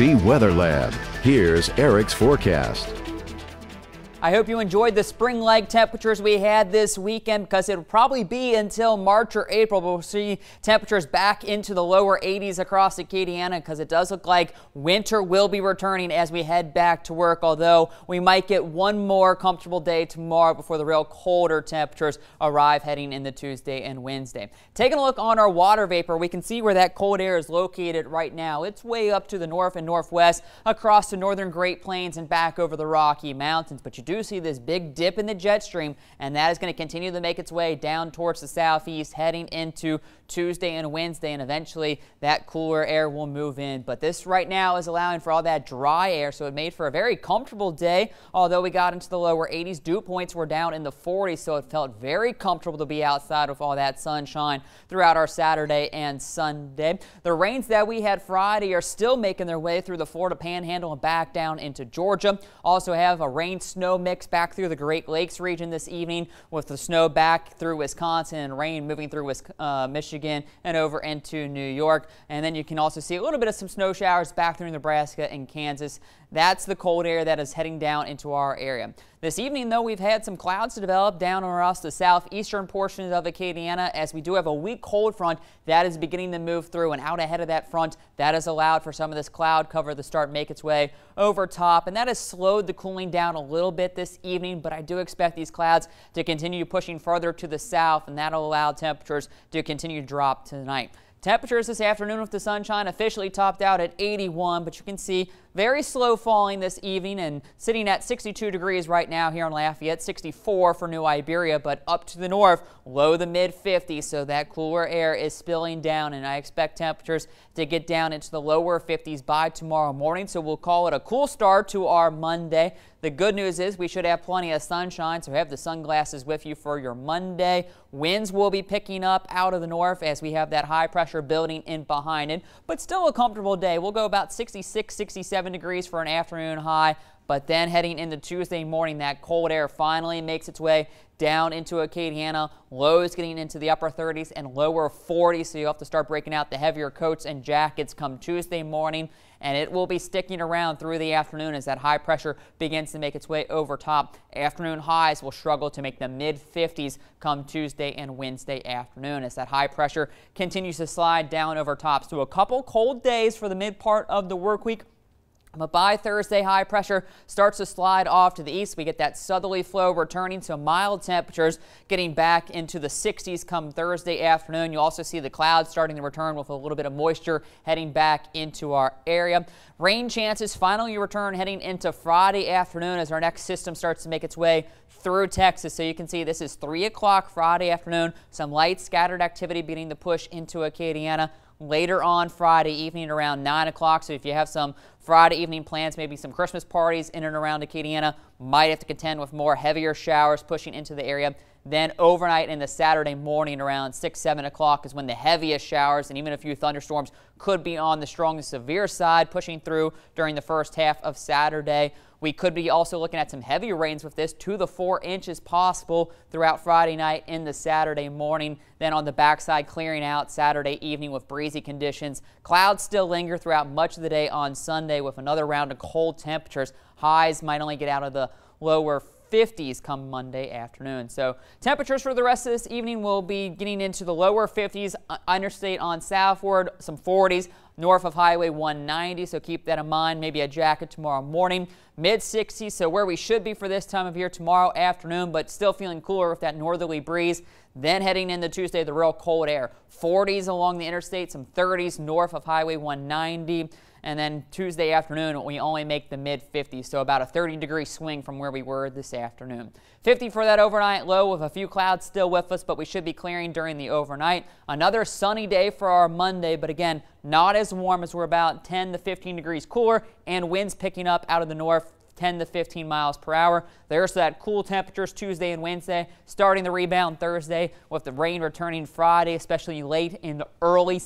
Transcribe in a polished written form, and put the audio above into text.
Weather Lab. Here's Eric's forecast. I hope you enjoyed the spring-like temperatures we had this weekend, because it'll probably be until March or April. But we'll see temperatures back into the lower 80s across Acadiana, because it does look like winter will be returning as we head back to work, although we might get one more comfortable day tomorrow before the real colder temperatures arrive heading into Tuesday and Wednesday. Taking a look on our water vapor, we can see where that cold air is located right now. It's way up to the north and northwest across the northern Great Plains and back over the Rocky Mountains, but you do see this big dip in the jet stream, and that is going to continue to make its way down towards the southeast heading into Tuesday and Wednesday, and eventually that cooler air will move in. But this right now is allowing for all that dry air, so it made for a very comfortable day. Although we got into the lower 80s, dew points were down in the 40s, so it felt very comfortable to be outside with all that sunshine throughout our Saturday and Sunday. The rains that we had Friday are still making their way through the Florida Panhandle and back down into Georgia. Also have a rain-snow mix back through the Great Lakes region this evening, with the snow back through Wisconsin and rain moving through Michigan and over into New York. And then you can also see a little bit of some snow showers back through Nebraska and Kansas. That's the cold air that is heading down into our area. This evening, though, we've had some clouds to develop down across the southeastern portions of Acadiana, as we do have a weak cold front that is beginning to move through, and out ahead of that front, that has allowed for some of this cloud cover to start make its way over top, and that has slowed the cooling down a little bit this evening. But I do expect these clouds to continue pushing further to the south, and that'll allow temperatures to continue to drop tonight. Temperatures this afternoon with the sunshine officially topped out at 81, but you can see very slow falling this evening and sitting at 62 degrees right now here in Lafayette, 64 for New Iberia, but up to the north, low to mid 50s, so that cooler air is spilling down, and I expect temperatures to get down into the lower 50s by tomorrow morning, so we'll call it a cool start to our Monday. The good news is we should have plenty of sunshine, so have the sunglasses with you for your Monday. Winds will be picking up out of the north as we have that high pressure building in behind it, but still a comfortable day. We'll go about 66, 67 degrees for an afternoon high, but then heading into Tuesday morning, that cold air finally makes its way down into Acadiana. Lows getting into the upper 30s and lower 40s, so you'll have to start breaking out the heavier coats and jackets come Tuesday morning, and it will be sticking around through the afternoon as that high pressure begins to make its way over top. Afternoon highs will struggle to make the mid 50s come Tuesday and Wednesday afternoon as that high pressure continues to slide down over top. So a couple cold days for the mid part of the work week. But by Thursday, high pressure starts to slide off to the east. We get that southerly flow returning, so mild temperatures getting back into the 60s come Thursday afternoon. You also see the clouds starting to return with a little bit of moisture heading back into our area. Rain chances finally return heading into Friday afternoon as our next system starts to make its way through Texas. So you can see this is 3 o'clock Friday afternoon. Some light scattered activity beginning to push into Acadiana. Later on Friday evening around 9 o'clock. So if you have some Friday evening plans, maybe some Christmas parties in and around Acadiana, might have to contend with more heavier showers pushing into the area. Then overnight and the Saturday morning around 6, 7 o'clock is when the heaviest showers and even a few thunderstorms could be on the strong and severe side pushing through during the first half of Saturday. We could be also looking at some heavy rains with this, 2 to 4 inches possible throughout Friday night into Saturday morning. Then on the backside, clearing out Saturday evening with breezy conditions. Clouds still linger throughout much of the day on Sunday with another round of cold temperatures. Highs might only get out of the lower 50s come Monday afternoon. So temperatures for the rest of this evening will be getting into the lower 50s. Interstate on southward, some 40s. North of Highway 190, so keep that in mind. Maybe a jacket tomorrow morning. Mid 60s, so where we should be for this time of year tomorrow afternoon, but still feeling cooler with that northerly breeze. Then heading into Tuesday, the real cold air. 40s along the interstate, some 30s north of Highway 190. And then Tuesday afternoon, we only make the mid 50s, so about a 30-degree swing from where we were this afternoon. 50 for that overnight low with a few clouds still with us, but we should be clearing during the overnight. Another sunny day for our Monday, but again, not as warm as we're about 10 to 15 degrees cooler, and winds picking up out of the north 10 to 15 miles per hour. There's that cool temperatures Tuesday and Wednesday, starting the rebound Thursday with the rain returning Friday, especially late in the early